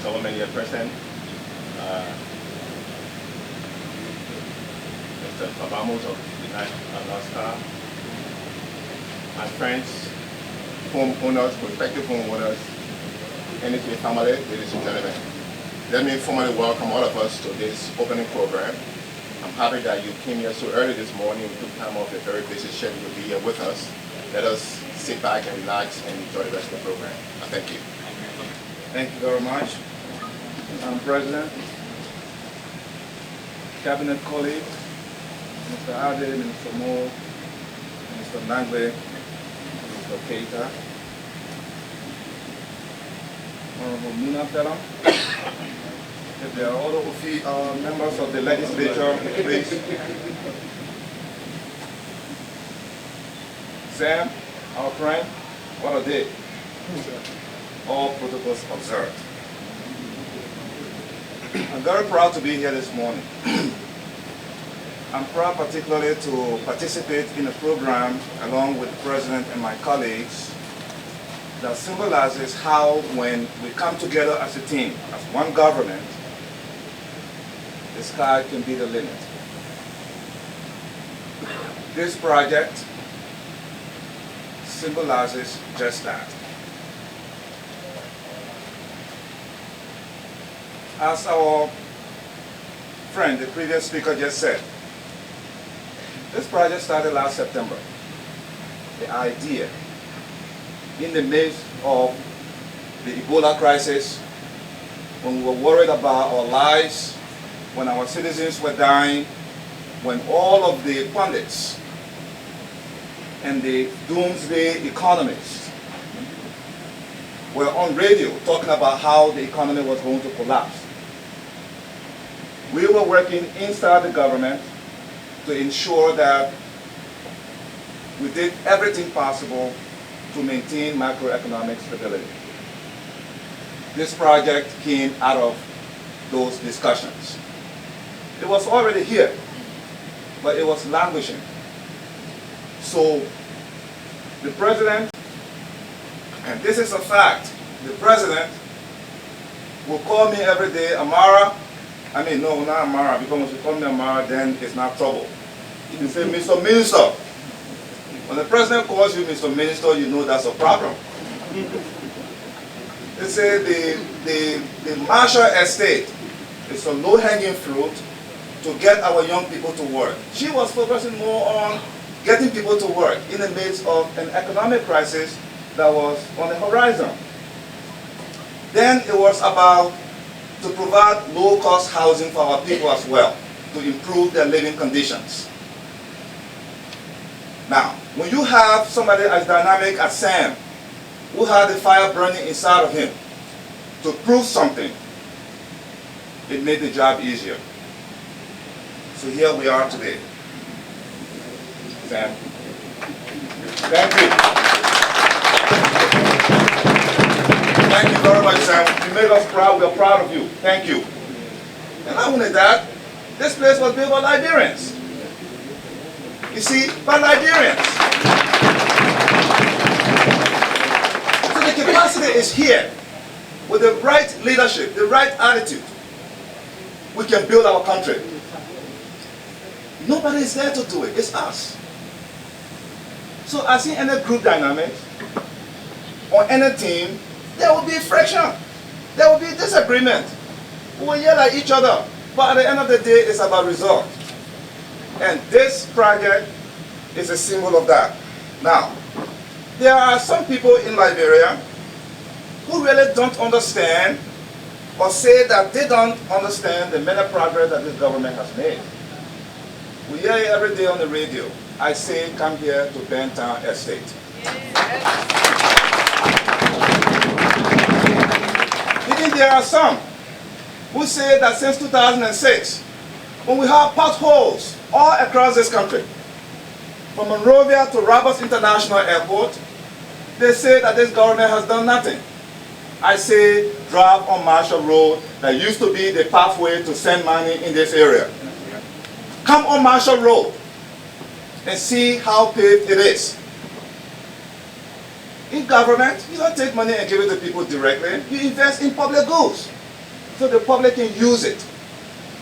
Solomon here present, Mr. Fabamos of Alaska, my friends, home owners, prospective home owners, NHA family, ladies and gentlemen. Let me formally welcome all of us to this opening program. I'm happy that you came here so early this morning. We took time off a very busy schedule to be here with us. Let us sit back and relax and enjoy the rest of the program. Thank you. Thank you very much. Madam President, Cabinet colleagues, Mr. Ade, Mr. Moore, Mr. Nangle, Mr. Keita, Honorable Muna Pelham. If there are other members of the legislature, please. Sam, our friend, what a day. All protocols observed. I'm very proud to be here this morning. I'm proud particularly to participate in a program along with the President and my colleagues that symbolizes how when we come together as a team, as one government, the sky can be the limit. This project symbolizes just that. As our friend, the previous speaker just said, this project started last September. The idea, in the midst of the Ebola crisis, when we were worried about our lives, when our citizens were dying, when all of the pundits and the doomsday economists were on radio talking about how the economy was going to collapse. We were working inside the government to ensure that we did everything possible to maintain macroeconomic stability. This project came out of those discussions. It was already here, but it was languishing. So the President, and this is a fact, the President will call me every day, Amara. I mean, no, not Amara, because if you call me Amara, then it's not trouble. You can say, Mr. Minister. When the President calls you Mr. Minister, you know that's a problem. They say the Marshall Estate is a low-hanging fruit to get our young people to work. She was focusing more on getting people to work in the midst of an economic crisis that was on the horizon. Then it was about to provide low-cost housing for our people as well, to improve their living conditions. Now, when you have somebody as dynamic as Sam, who had the fire burning inside of him to prove something, it made the job easier. So here we are today. Sam, thank you. Thank you very much, Sam. You made us proud. We're proud of you. Thank you. And not only that, this place was built by Liberians. You see, by Liberians. So the capacity is here. With the right leadership, the right attitude, we can build our country. Nobody is there to do it. It's us. So as in any group dynamics, or any team, there will be friction. There will be disagreement. We will yell at each other. But at the end of the day, it's about result. And this project is a symbol of that. Now, there are some people in Liberia who really don't understand or say that they don't understand the many progress that this government has made. We hear it every day on the radio. I say, come here to Bentown Estate. Even there are some who say that since 2006, when we have potholes all across this country, from Monrovia to Roberts International Airport, they say that this government has done nothing. I say, drive on Marshall Road that used to be the pathway to send money in this area. Come on Marshall Road and see how paved it is. In government, you don't take money and give it to people directly. You invest in public goods. so the public can use it.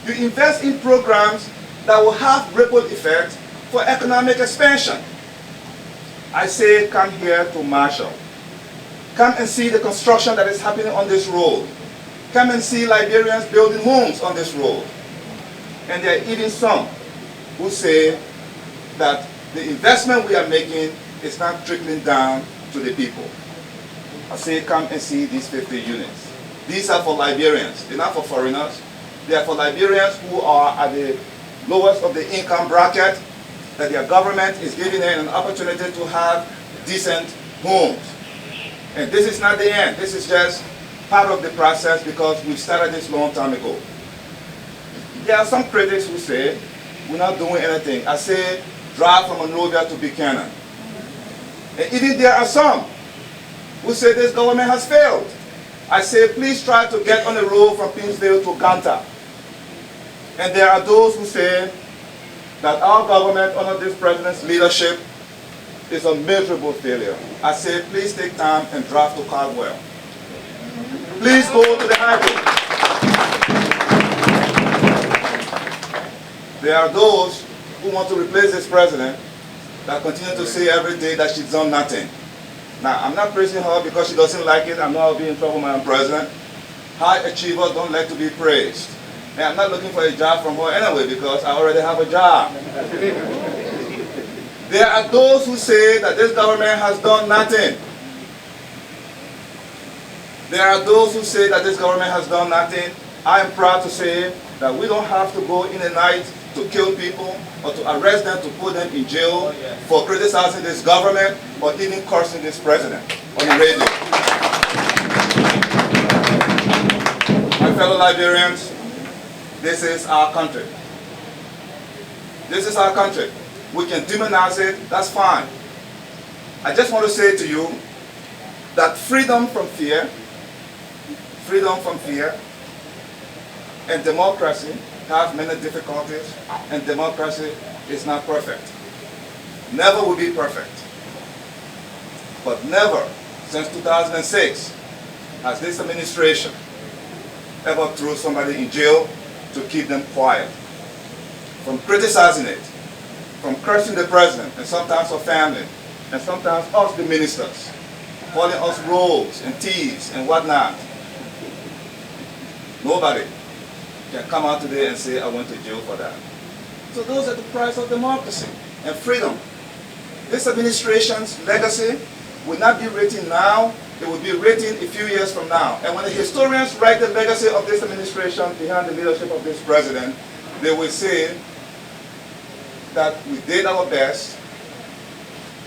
You invest in programs that will have ripple effect for economic expansion. I say come here to Marshall. Come and see the construction that is happening on this road. Come and see Liberians building homes on this road. And there are even some who say that the investment we are making is not trickling down to the people. I say come and see these 50 units. These are for Liberians, they're not for foreigners. They are for Liberians who are at the lowest of the income bracket, that their government is giving them an opportunity to have decent homes. And this is not the end, this is just part of the process because we started this long time ago. There are some critics who say we're not doing anything. I say drive from Monrovia to Buchanan. And even there are some who say this government has failed. I say please try to get on the road from Pinsville to Ganta. And there are those who say that our government under this president's leadership is a miserable failure. I say please take time and drive to Caldwell. Please go to the highway. There are those who want to replace this president that continue to say every day that she's done nothing. Now, I'm not praising her because she doesn't like it. I'm not being in trouble, Madam President. High achievers don't like to be praised. And I'm not looking for a job from her anyway because I already have a job. There are those who say that this government has done nothing. There are those who say that this government has done nothing. I am proud to say that we don't have to go in the night to kill people or to arrest them, to put them in jail for criticizing this government or even cursing this president on the radio. My fellow Liberians, this is our country. This is our country. We can demonize it, that's fine. I just want to say to you that freedom from fear and democracy have many difficulties, and democracy is not perfect. Never will be perfect. But never, since 2006, has this administration ever threw somebody in jail to keep them quiet. From criticizing it, from cursing the president, and sometimes our family, and sometimes us, the ministers, calling us rogues and thieves and whatnot. Nobody can come out today and say, I went to jail for that. So those are the price of democracy and freedom. This administration's legacy will not be written now, it will be written a few years from now. And when the historians write the legacy of this administration behind the leadership of this president, they will say that we did our best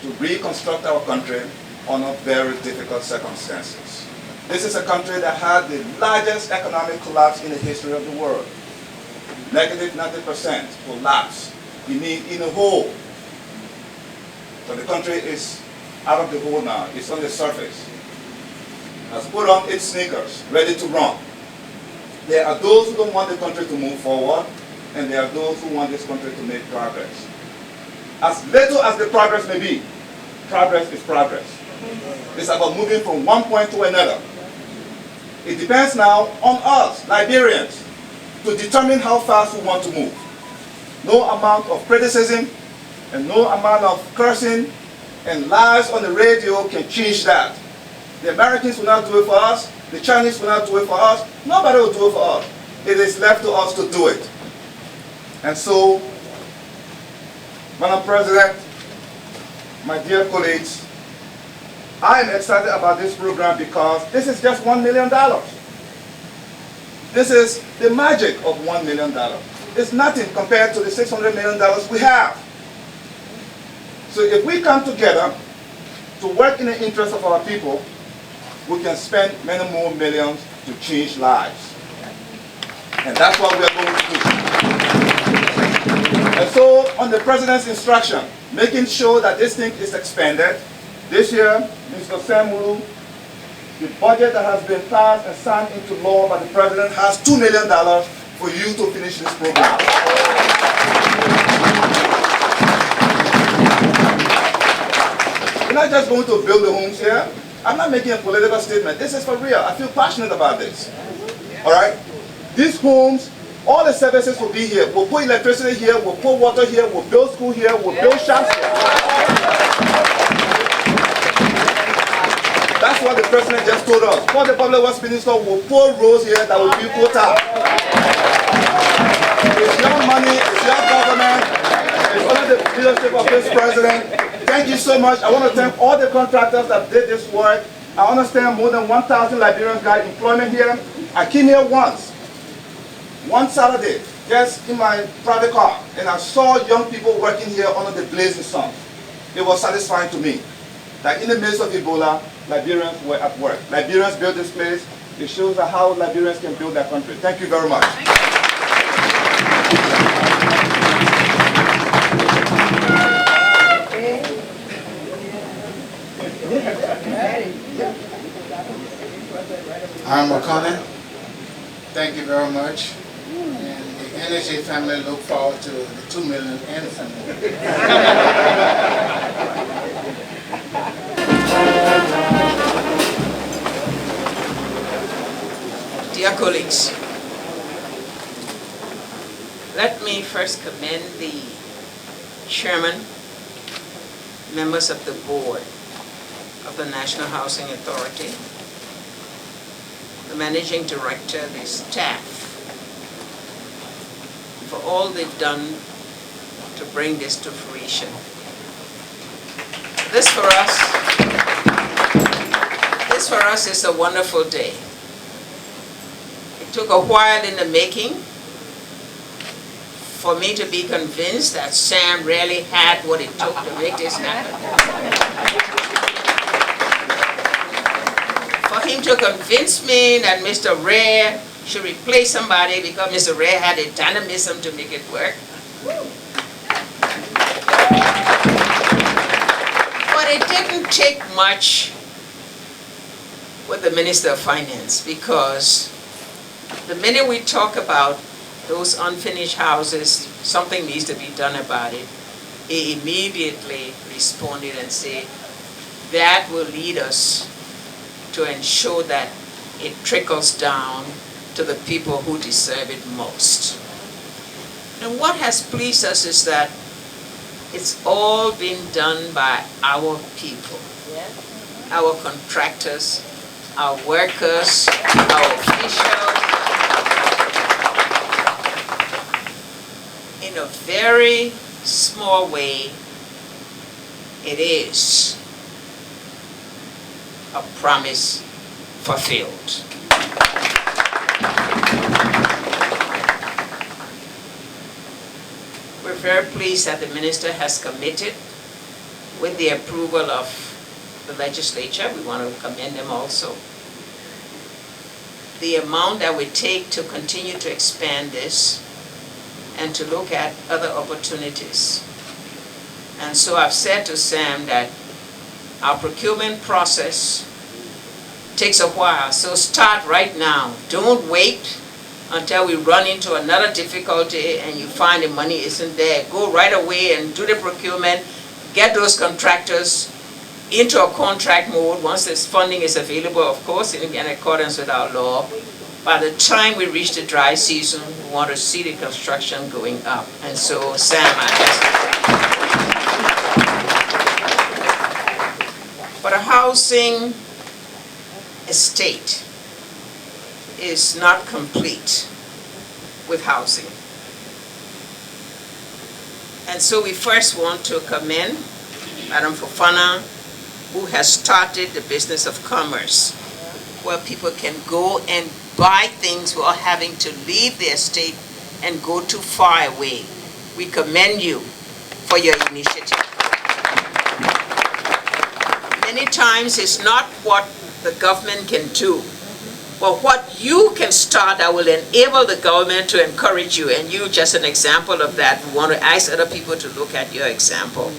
to reconstruct our country under very difficult circumstances. This is a country that had the largest economic collapse in the history of the world. Negative 90% collapse in a hole. So the country is out of the hole now, it's on the surface. Has put on its sneakers, ready to run. There are those who don't want the country to move forward, and there are those who want this country to make progress. As little as the progress may be, progress is progress. It's about moving from one point to another. It depends now on us, Liberians, to determine how fast we want to move. No amount of criticism and no amount of cursing and lies on the radio can change that. The Americans will not do it for us. The Chinese will not do it for us. Nobody will do it for us. It is left to us to do it. And so, Madam President, my dear colleagues, I am excited about this program because this is just $1 million. This is the magic of $1 million. It's nothing compared to the $600 million we have. So if we come together to work in the interest of our people, we can spend many more millions to change lives. And that's what we are going to do. And so, on the President's instruction, making sure that this thing is expanded, this year, Mr. Samuel, the budget that has been passed and signed into law by the President has $2 million for you to finish this program. We're not just going to build the homes here. I'm not making a political statement. This is for real. I feel passionate about this. All right? These homes, all the services will be here. We'll put electricity here, we'll put water here, we'll build school here, we'll build shops here. That's what the president just told us. For the public works minister, we'll put roads here that will be quota. It's your money, it's your government, it's under the leadership of this president. Thank you so much. I want to thank all the contractors that did this work. I understand more than 1,000 Liberians got employment here. I came here once, one Saturday, just in my private car, and I saw young people working here under the blazing sun. It was satisfying to me that in the midst of Ebola, Liberians were at work. Liberians built this place. It shows how Liberians can build their country. Thank you very much. Amara Konneh, thank you very much. And the energy family look forward to the 2 million and some more. Dear colleagues, let me first commend the chairman, members of the board of the National Housing Authority, the managing director, the staff, for all they've done to bring this to fruition. This for us is a wonderful day. It took a while in the making for me to be convinced that Sam really had what it took to make this happen. For him to convince me that Mr. Ray should replace somebody because Mr. Ray had a dynamism to make it work. But it didn't take much with the Minister of Finance, because the minute we talk about those unfinished houses, something needs to be done about it, he immediately responded and said, that will lead us to ensure that it trickles down to the people who deserve it most. And what has pleased us is that it's all been done by our people, our contractors, our workers, our officials, in a very small way. It is a promise fulfilled. We're very pleased that the minister has committed with the approval of the legislature. We want to commend them also. The amount that we take to continue to expand this and to look at other opportunities. And so I've said to Sam that our procurement process takes a while, so start right now. Don't wait until we run into another difficulty and you find the money isn't there. Go right away and do the procurement, get those contractors into a contract mode once this funding is available, of course, in accordance with our law. By the time we reach the dry season, we want to see the construction going up. And so, Sam, but a housing estate is not complete with housing. And so we first want to commend Madam Fofana, who has started the business of commerce, where people can go and buy things without having to leave their estate and go too far away. We commend you for your initiative. Many times it's not what the government can do, but what you can start that will enable the government to encourage you, and you just an example of that. We want to ask other people to look at your example.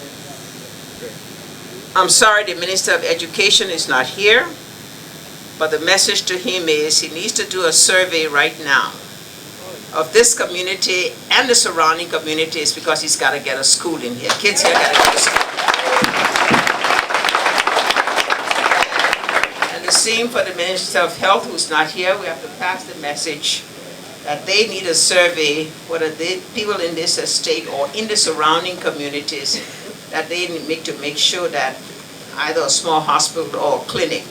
I'm sorry the Minister of Education is not here, but the message to him is he needs to do a survey right now of this community and the surrounding communities, because he's got to get a school in here. Kids here got to get a school. And the same for the Minister of Health, who's not here. We have to pass the message that they need a survey, whether people in this estate or in the surrounding communities, that they need to make sure that either a small hospital or clinic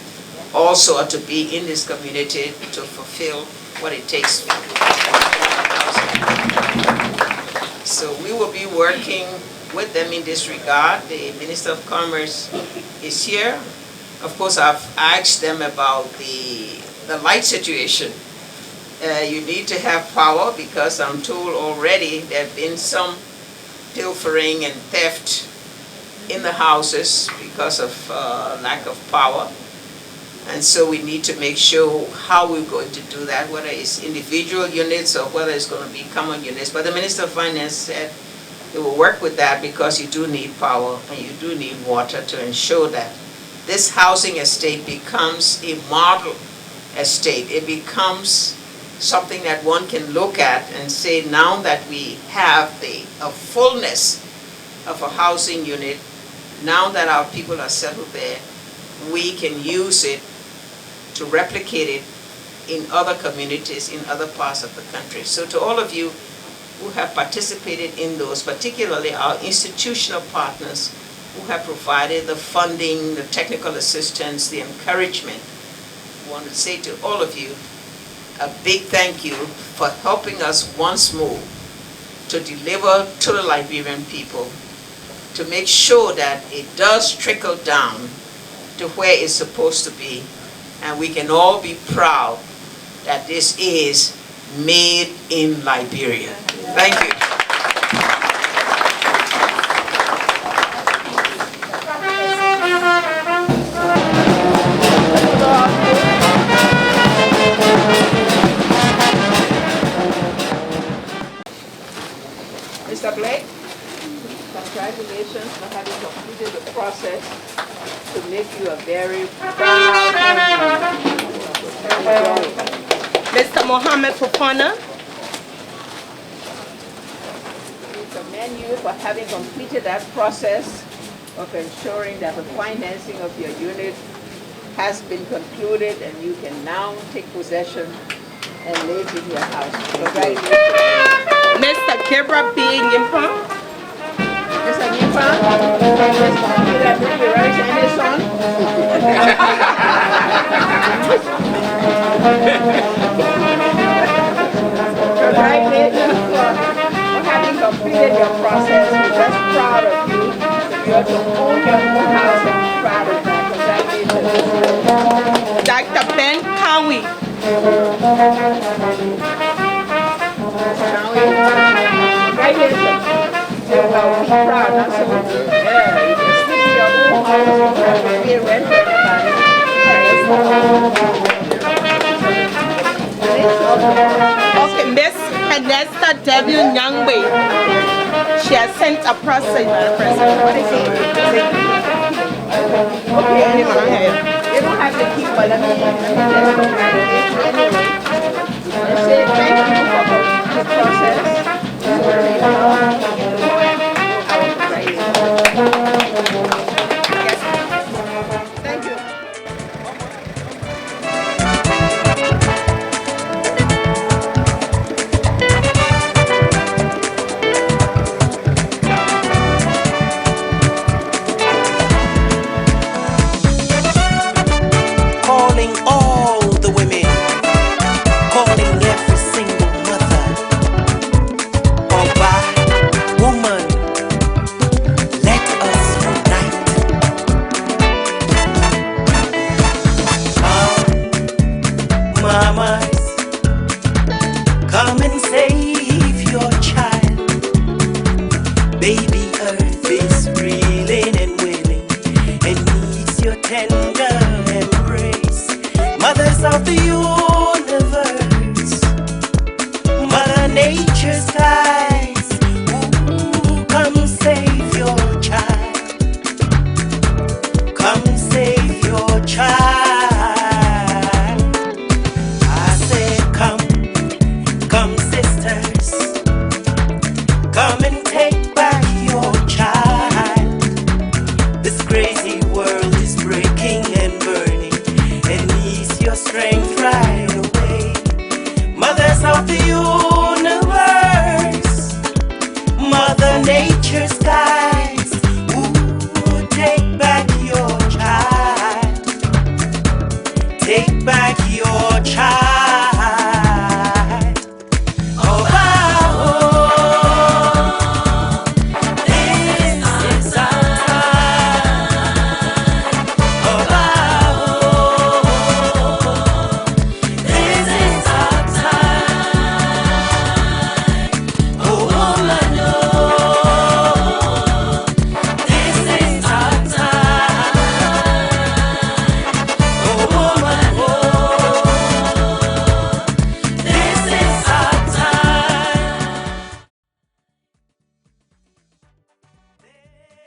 also are to be in this community to fulfill what it takes. So we will be working with them in this regard. The Minister of Commerce is here. Of course, I've asked them about the light situation. You need to have power, because I'm told already there have been some pilfering and theft in the houses because of lack of power. And so we need to make sure how we're going to do that, whether it's individual units or whether it's going to be common units. But the Minister of Finance said they will work with that, because you do need power and you do need water to ensure that this housing estate becomes a model estate. It becomes something that one can look at and say, now that we have a fullness of a housing unit, now that our people are settled there, we can use it to replicate it in other communities, in other parts of the country. So to all of you who have participated in those, particularly our institutional partners who have provided the funding, the technical assistance, the encouragement, I want to say to all of you a big thank you for helping us once more to deliver to the Liberian people, to make sure that it does trickle down to where it's supposed to be, and we can all be proud that this is made in Liberia. Thank you. Mr. Blake, congratulations for having completed the process to make you a very proud Mr. Mohammed Fofana. We commend you for having completed that process of ensuring that the financing of your unit has been concluded and you can now take possession and live in your house. Congratulations. Mr. Kebra B. Nyimpa. Mr. Nyimpa, congratulations for having completed your process. We're just proud of you. You are to own your own house and be proud of that. Congratulations. Dr. Ben Kawi. Congratulations. You'll be proud. That's so good. Yeah, you can sleep in your own house. You can pay rent for everybody. Okay, Miss Henesta W. Nyangwe. She has sent a process, Madam President. What is it? Okay, anyway. You don't have to keep, but let me just congratulate you anyway. And say thank you for the process. Thank you. Calling all the women, calling every single mother. Oba, woman, let us unite. Come, mamas, come and save your child. Baby earth is reeling and wailing and needs your tender embrace. Mothers of the universe, Mother Nature's skies, ooh, come save your child. Come save your child. I said come, come sisters, come and take back your child. This crazy world is breaking and burning and needs your strength right away. Mothers of the